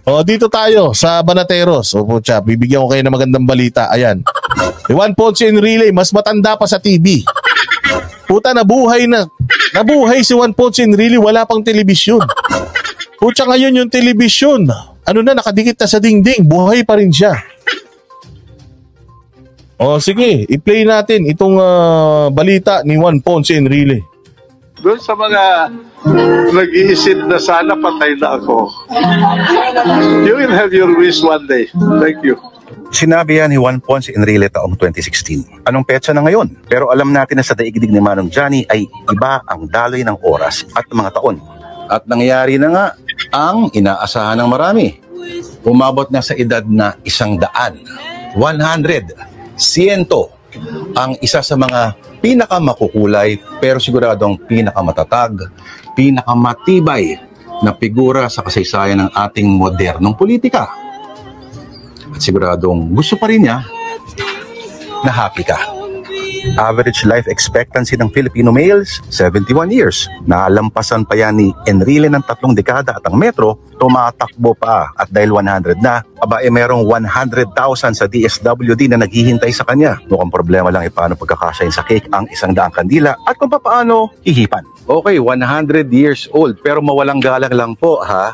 O, dito tayo sa Banateros. O, putya, bibigyan ko kayo ng magandang balita. Ayan. Si Juan Ponce Enrile, mas matanda pa sa TV. Puta, nabuhay na. Nabuhay si Juan Ponce Enrile, wala pang telebisyon. Putya, ngayon yung telebisyon. Ano na, nakadikit na sa dingding. Buhay pa rin siya. O, sige, i-play natin itong balita ni Juan Ponce Enrile. Doon sa mga nag-iisip na sana patay na ako. You will have your wish one day. Thank you. Sinabi yan ni Juan Ponce Enrile taong 2016. Anong petsa na ngayon? Pero alam natin na sa daigdig ni Manong Johnny ay iba ang daloy ng oras at mga taon. At nangyayari na nga ang inaasahan ng marami. Umabot na sa edad na 100. 100. 100. Ang isa sa mga pinakamakukulay pero siguradong pinakamatatag, pinakamatibay na figura sa kasaysayan ng ating modernong politika. At siguradong gusto pa rin niya na happy ka. Average life expectancy ng Filipino males, 71 years. Nalampasan pa yan ni Enrile ng 3 dekada at ang Metro, tumatakbo pa at dahil 100 na, merong 100,000 sa DSWD na naghihintay sa kanya. Mukhang problema lang paano pagkakasyahin sa cake ang 100 kandila at kung paano hihipan. Okay, 100 years old pero mawalang galang lang po ha.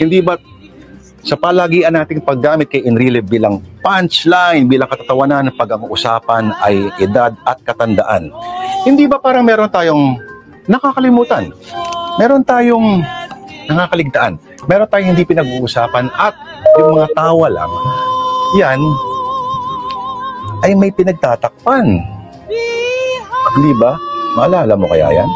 Hindi ba sa palagian nating paggamit kay Enrile bilang punchline, bilang katatawanan pag ang usapan ay edad at katandaan. Hindi ba parang meron tayong nakakalimutan? Meron tayong nakakaligtaan? Meron tayong hindi pinag-uusapan at yung mga tawa lang, yan ay may pinagtatakpan. Hindi ba? Maalala mo kaya yan?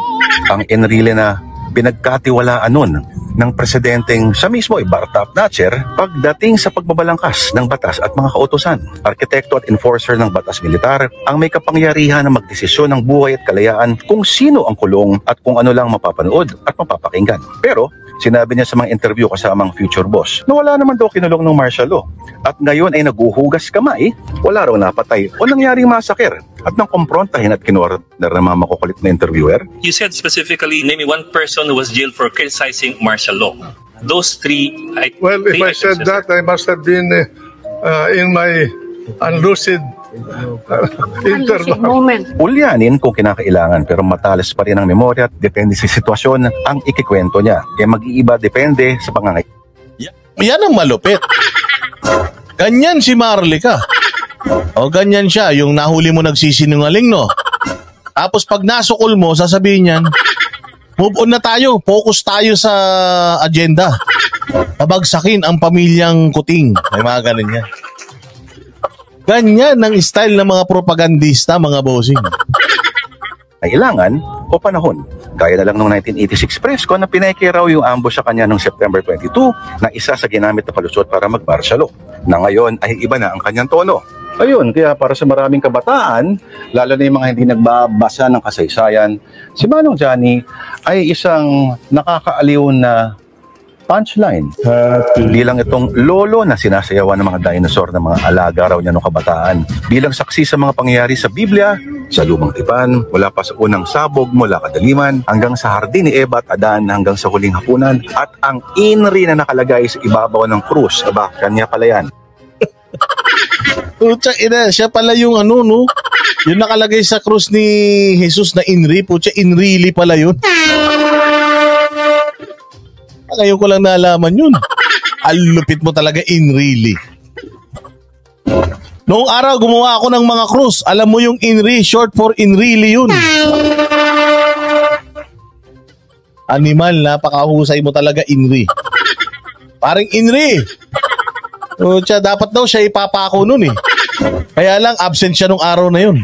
Ang Enrile na pinagkatiwalaan nun ng presidenteng siya mismo ay bar top notcher pagdating sa pagbabalangkas ng batas at mga kautusan. Arkitekto at enforcer ng batas militar ang may kapangyarihan na magdesisyon ng buhay at kalayaan kung sino ang kulong at kung ano lang mapapanood at mapapakinggan. Pero sinabi niya sa mga interview kasamang future boss na wala naman daw kinulong ng martial law at ngayon ay naguhugas kamay, wala raw napatay o nangyaring massacre at nang kumprontahin at kinorder ng mga makukulit na interviewer. You said specifically, name me one person who was jailed for criticizing martial law. Those three... Well, if I said that, I must have been in my unlucid moment. Ulyanin kung kinakailangan pero matalas pa rin ang memorya at depende sa sitwasyon ang ikikwento niya. Kaya mag-iiba depende sa pangangay. Yan ang malupit. Ganyan si Marlica. O ganyan siya, yung nahuli mo nagsisinungaling, no? Tapos pag nasukol mo, sasabihin niyan, move on na tayo, focus tayo sa agenda. Pabagsakin ang pamilyang Kuting. May mga ganun yan. Ganyan ang style ng mga propagandista, mga bossing. Kailangan o panahon. Gaya na lang noong 1986 press ko na pineke raw yung ambush sa kanya noong September 22 na isa sa ginamit na palusot para mag-martial law. Na ngayon ay iba na ang kanyang tono. Ayun, kaya para sa maraming kabataan, lalo na yung mga hindi nagbabasa ng kasaysayan, si Manong Johnny ay isang nakakaaliw na punchline. Bilang itong lolo na sinasayawan ng mga dinosaur ng mga alaga raw niya noong kabataan. Bilang saksi sa mga pangyayari sa Biblia, sa lumang tipan, mula pa sa unang sabog mula kadaliman, hanggang sa hardin ni Eva at Adan, hanggang sa huling hapunan, at ang inri na nakalagay sa ibabaw ng krus. Aba, kanya pala yan. Putya ina, siya pala yung ano, no? Yung nakalagay sa krus ni Jesus na Inri. Putya, Inrili pala yun. Ngayon ko lang nalaman yun. Alupit mo talaga, Inrili. Noong araw, gumawa ako ng mga krus. Alam mo yung Inri, short for Inrili yun. Animal, napakahusay mo talaga, Inri. Parang Inri. Putya, dapat daw siya ipapako nun eh. Kaya lang, absent siya nung araw na yun.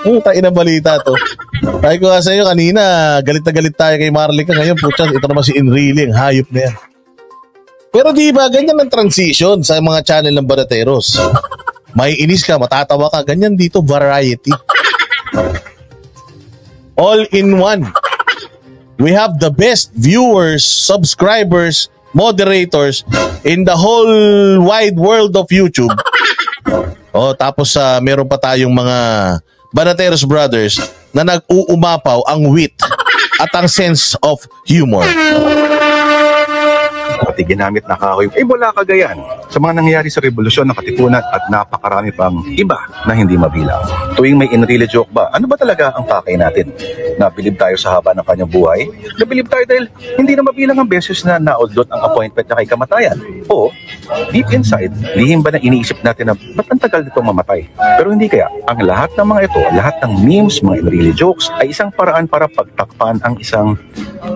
Tain na balita to. Sabi ko nga sa iyo kanina, galit na galit tayo kay Marlica. Ngayon, putya, ito naman si Enrile, ang hayop na yan. Pero di ba, ganyan ang transition sa mga channel ng Banateros. May inis ka, matatawa ka. Ganyan dito, variety. All in one. We have the best viewers, subscribers, moderators in the whole wide world of YouTube. Tapos meron pa tayong mga Banateros brothers na nag-uumapaw ang wit at ang sense of humor. Pati ginamit na kahoy ay wala kagayan sa mga nangyayari sa revolusyon ng Katipunan at napakarami pang iba na hindi mabilang. Tuwing may Enrile joke ba, ano ba talaga ang pakay natin? Nabilib tayo sa haba ng kanyang buhay? Nabilib tayo dahil hindi na mabilang ang beses na naudlot ang appointment niya kay kamatayan? O, deep inside, lihim ba na iniisip natin na ba't ang tagal nitong mamatay? Pero hindi kaya, ang lahat ng mga ito, lahat ng memes, mga Enrile jokes, ay isang paraan para pagtakpan ang isang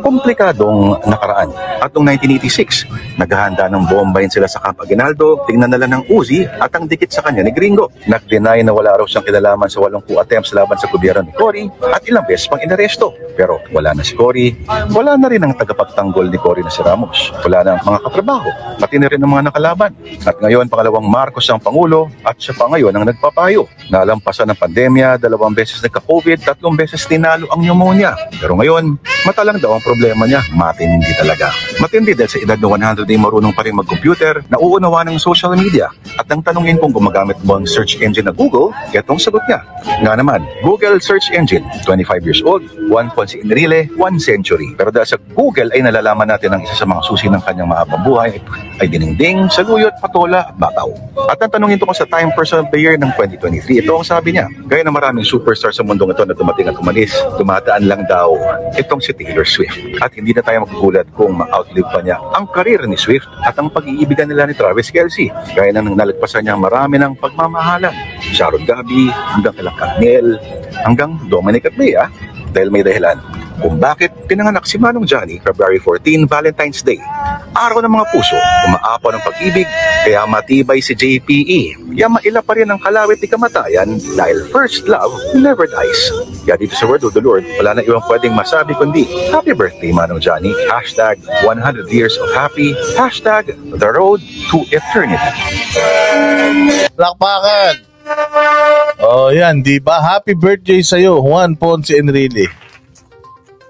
komplikadong nakaraan. At noong 1986, naghahanda ng bombayin sila sa Camp Aguinaldo, tingnan nila ng Uzi at ang dikit sa kanya ni Gringo. Nag-deny na wala raw siyang kinalaman sa 8 coup attempts laban sa gobyerno ni Cory at ilang beses pang inaresto. Pero wala na si Cory, wala na rin ang tagapagtanggol ni Cory na si Ramos. Wala na ang mga katrabaho, pati na rin ang mga nakalaban. At ngayon, pangalawang Marcos ang Pangulo at siya pa ngayon ang nagpapayo. Nalampasan ng pandemya, 2 beses nagka-COVID, 3 beses tinalo ang pneumonia. Pero ngayon, matalang daw ang problema niya. Matindi talaga. Matindi dahil sa edad na 100 ay marunong pa rin mag-computer, nauunawa ng social media. At ang tanungin kung gumagamit mo ang search engine na Google, etong sagot niya. Nga naman, Google Search Engine, 25 years old, 1 point si Enrile, 1 century. Pero dahil sa Google ay nalalaman natin ang isa sa mga susi ng kanyang mahabang buhay ay diningding, saluyot, patola at bataw. At ang tanungin ko sa Time Person of the Year ng 2023, ito ang sabi niya. Gaya ng maraming superstar sa mundong ito na dumating at umalis, dumadaan lang daw itong si Taylor Swift. At hindi na tayo magugulat kung ma-outlive pa niya ang karir ni Swift at ang pag-iibigan nila ni Travis Kelce. Gaya ng nalagpasan niya marami ng pagmamahalan. Sharon Gabi, hanggang kay Katniel, hanggang Dominic at Bea, dahil may dahilan kung bakit pinanganak si Manong Johnny February 14, Valentine's Day. Araw ng mga puso, umaapaw ng pag-ibig, kaya matibay si JPE. Kaya maila pa rin ang kalawit ni kamatayan dahil first love never dies. Kaya dito sa Word of the Lord, wala na ibang pwedeng masabi kundi Happy Birthday Manong Johnny, hashtag 100 years of happy, hashtag the road to eternity. Lakpakan! Oh, yan, di ba? Happy birthday sa'yo, Juan Ponce Enrile.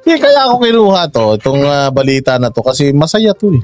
Kaya ako kinuha to, itong balita na to, kasi masaya to eh.